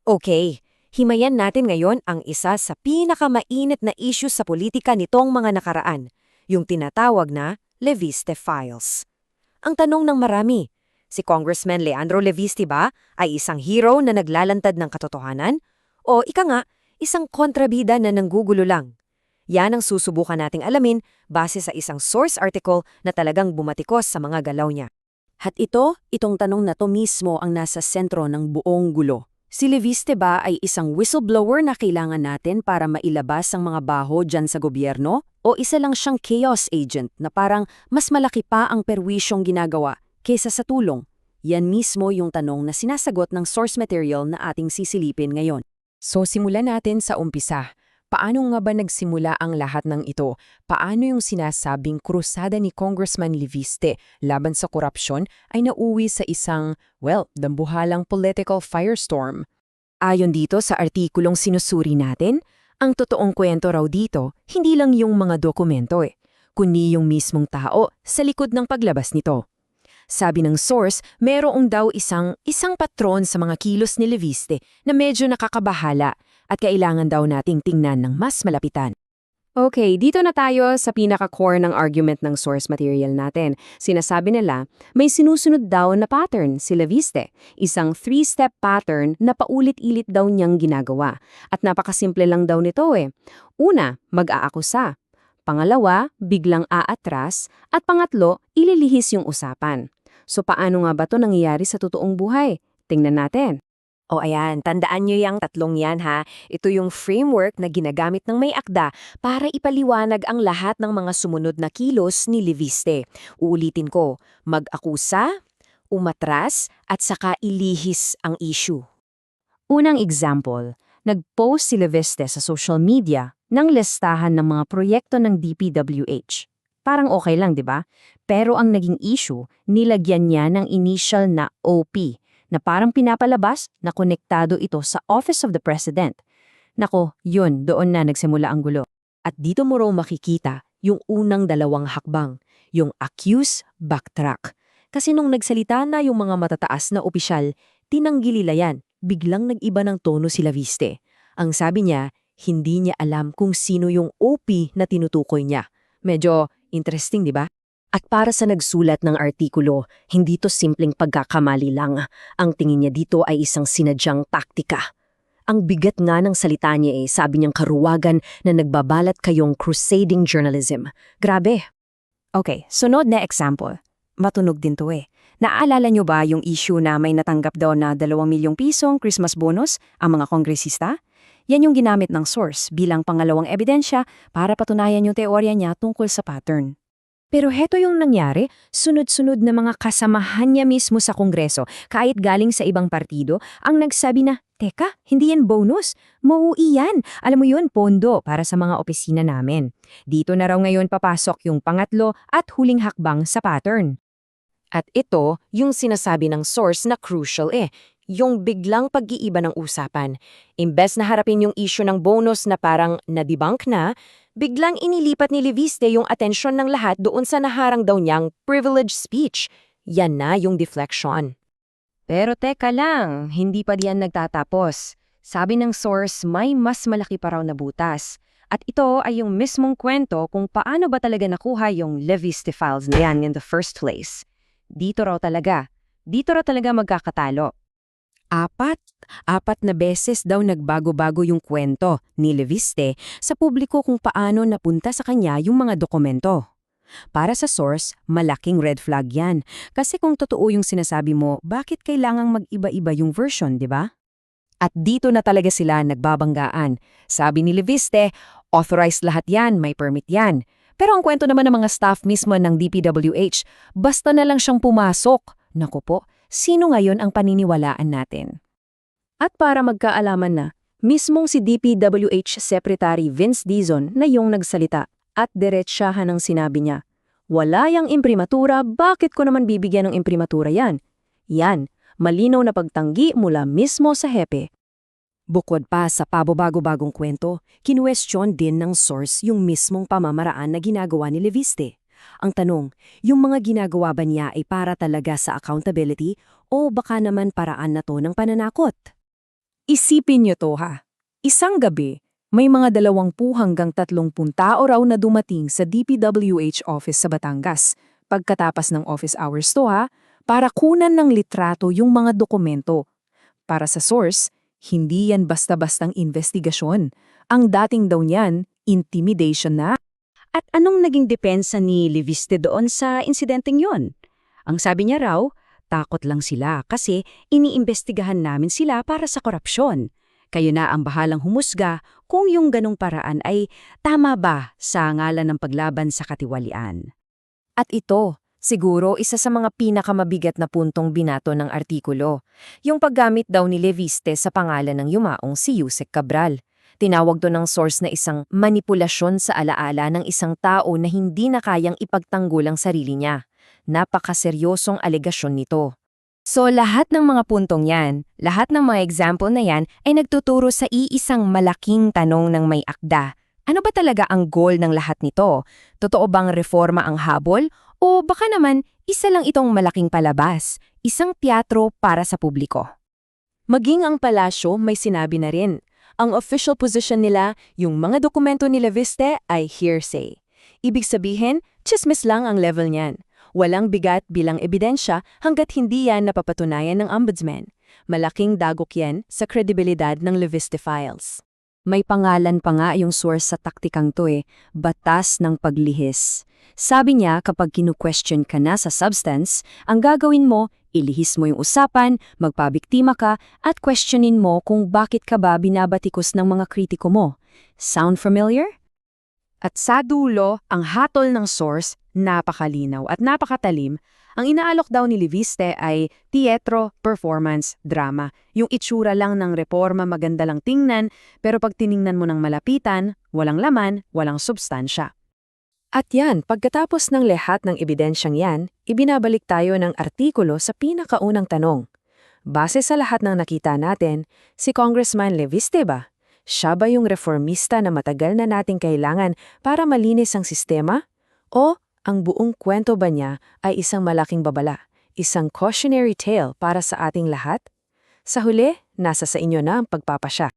Okay, himayan natin ngayon ang isa sa pinakamainit na issue sa politika nitong mga nakaraan, yung tinatawag na Leviste Files. Ang tanong ng marami, si Congressman Leandro Leviste ba ay isang hero na naglalantad ng katotohanan? O ika nga, isang kontrabida na nanggugulo lang? Yan ang susubukan nating alamin base sa isang source article na talagang bumatikos sa mga galaw niya. At itong tanong na to mismo ang nasa sentro ng buong gulo. Si Leviste ba ay isang whistleblower na kailangan natin para mailabas ang mga baho dyan sa gobyerno? O isa lang siyang chaos agent na parang mas malaki pa ang perwisyong ginagawa kaysa sa tulong? Yan mismo yung tanong na sinasagot ng source material na ating sisilipin ngayon. So simulan natin sa umpisa. Paano nga ba nagsimula ang lahat ng ito? Paano yung sinasabing krusada ni Congressman Leviste laban sa korupsyon ay nauwi sa isang, dambuhalang political firestorm? Ayon dito sa artikulong sinusuri natin, ang totoong kwento raw dito, hindi lang yung mga dokumento kundi yung mismong tao sa likod ng paglabas nito. Sabi ng source, merong daw isang patron sa mga kilos ni Leviste na medyo nakakabahala at kailangan daw nating tingnan ng mas malapitan. Okay, dito na tayo sa pinaka-core ng argument ng source material natin. Sinasabi nila, may sinusunod daw na pattern si Leviste, isang 3-step pattern na paulit-ilit daw niyang ginagawa. At napakasimple lang daw nito Una, mag-aakusa. Pangalawa, biglang aatras. At pangatlo, ililihis yung usapan. So paano nga ba ito nangyayari sa totoong buhay? Tingnan natin. O ayan, tandaan nyo yung tatlong yan ha. Ito yung framework na ginagamit ng may akda para ipaliwanag ang lahat ng mga sumunod na kilos ni Leviste. Uulitin ko, mag-akusa, umatras, at saka ilihis ang issue. Unang example, nag-post si Leviste sa social media ng listahan ng mga proyekto ng DPWH. Parang okay lang, di ba? Pero ang naging issue, nilagyan niya ng initial na OP, na parang pinapalabas na konektado ito sa Office of the President. Nako, doon na nagsimula ang gulo. At dito mo raw makikita yung unang dalawang hakbang, yung accuse, backtrack. Kasi nung nagsalita na yung mga matataas na opisyal, tinanggilila yan, biglang nag-iba ng tono si Leviste. Ang sabi niya, hindi niya alam kung sino yung OP na tinutukoy niya. Medyo interesting, di ba? At para sa nagsulat ng artikulo, hindi to simpleng pagkakamali lang. Ang tingin niya dito ay isang sinadyang taktika. Ang bigat nga ng salita niya sabi niyang karuwagan na nagbabalat kayong crusading journalism. Grabe. Okay, sunod na example. Matunog din to Naalala niyo ba yung issue na may natanggap daw na 2 milyong pisong Christmas bonus ang mga kongresista? Yan yung ginamit ng source bilang pangalawang ebidensya para patunayan yung teorya niya tungkol sa pattern. Pero heto yung nangyari, sunod-sunod na mga kasamahan niya mismo sa Kongreso, kahit galing sa ibang partido, ang nagsabi na, teka, hindi yan bonus, mauwi yan. Alam mo yun, pondo para sa mga opisina namin. Dito na raw ngayon papasok yung pangatlo at huling hakbang sa pattern. At ito, yung sinasabi ng source na crucial yung biglang pag-iiba ng usapan. Imbes na harapin yung issue ng bonus na parang na-debunk na, biglang inilipat ni Leviste yung atensyon ng lahat doon sa naharang daw niyang privileged speech. Yan na yung deflection. Pero teka lang, hindi pa diyan nagtatapos. Sabi ng source, may mas malaki pa raw na butas. At ito ay yung mismong kwento kung paano ba talaga nakuha yung Leviste files na yan in the first place. Dito raw talaga magkakatalo. Apat na beses daw nagbago-bago yung kwento ni Leviste sa publiko kung paano napunta sa kanya yung mga dokumento. Para sa source, malaking red flag yan. Kasi kung totoo yung sinasabi mo, bakit kailangang mag-iba-iba yung version, di ba? At dito na talaga sila nagbabanggaan. Sabi ni Leviste, authorized lahat yan, may permit yan. Pero ang kwento naman ng mga staff mismo ng DPWH, basta na lang siyang pumasok. Naku po, sino ngayon ang paniniwalaan natin? At para magkaalaman na, mismong si DPWH Secretary Vince Dizon na yung nagsalita at diretsyahan ang sinabi niya, wala yang imprimatura, bakit ko naman bibigyan ng imprimatura yan? Yan, malinaw na pagtanggi mula mismo sa hepe. Bukod pa sa pababago-bagong kwento, kinuwestiyon din ng source yung mismong pamamaraan na ginagawa ni Leviste. Ang tanong, yung mga ginagawa ba niya ay para talaga sa accountability o baka naman paraan na to ng pananakot? Isipin niyo to ha. Isang gabi, may mga 20 hanggang 30 tao raw na dumating sa DPWH office sa Batangas. Pagkatapos ng office hours to ha, para kunan ng litrato yung mga dokumento. Para sa source, hindi yan basta-bastang investigasyon. Ang dating daw niyan, intimidation na. At anong naging depensa ni Leviste doon sa insidenteng yon? Ang sabi niya raw, takot lang sila kasi iniimbestigahan namin sila para sa korupsyon. Kayo na ang bahalang humusga kung yung ganong paraan ay tama ba sa ngalan ng paglaban sa katiwalian. At ito, siguro isa sa mga pinakamabigat na puntong binato ng artikulo, yung paggamit daw ni Leviste sa pangalan ng yumaong si Yusek Cabral. Tinawag to ng source na isang manipulasyon sa alaala ng isang tao na hindi na kayang ipagtanggol ang sarili niya. Napakaseryosong alegasyon nito. So lahat ng mga puntong yan, lahat ng mga example na yan ay nagtuturo sa iisang malaking tanong ng may akda. Ano ba talaga ang goal ng lahat nito? Totoo bang reforma ang habol? O baka naman isa lang itong malaking palabas, isang teatro para sa publiko? Maging ang palasyo may sinabi na rin. Ang official position nila, yung mga dokumento ni Leviste ay hearsay. Ibig sabihin, chismis lang ang level niyan. Walang bigat bilang ebidensya hanggat hindi yan napapatunayan ng ombudsman. Malaking dagok yan sa kredibilidad ng Leviste files. May pangalan pa nga yung source sa taktikang to batas ng paglihis. Sabi niya kapag kinu-question ka na sa substance, ang gagawin mo, ilihis mo yung usapan, magpabiktima ka, at questionin mo kung bakit ka ba binabatikos ng mga kritiko mo. Sound familiar? At sa dulo, ang hatol ng source, napakalinaw at napakatalim. Ang inaalok daw ni Leviste ay teatro, performance, drama. Yung itsura lang ng reforma maganda lang tingnan, pero pag tiningnan mo ng malapitan, walang laman, walang substansya. At yan, pagkatapos ng lahat ng ebidensyang yan, ibinabalik tayo ng artikulo sa pinakaunang tanong. Base sa lahat ng nakita natin, si Congressman Leviste ba? Siya ba yung reformista na matagal na nating kailangan para malinis ang sistema? O ang buong kwento ba niya ay isang malaking babala, isang cautionary tale para sa ating lahat? Sa huli, nasa sa inyo na ang pagpapasya.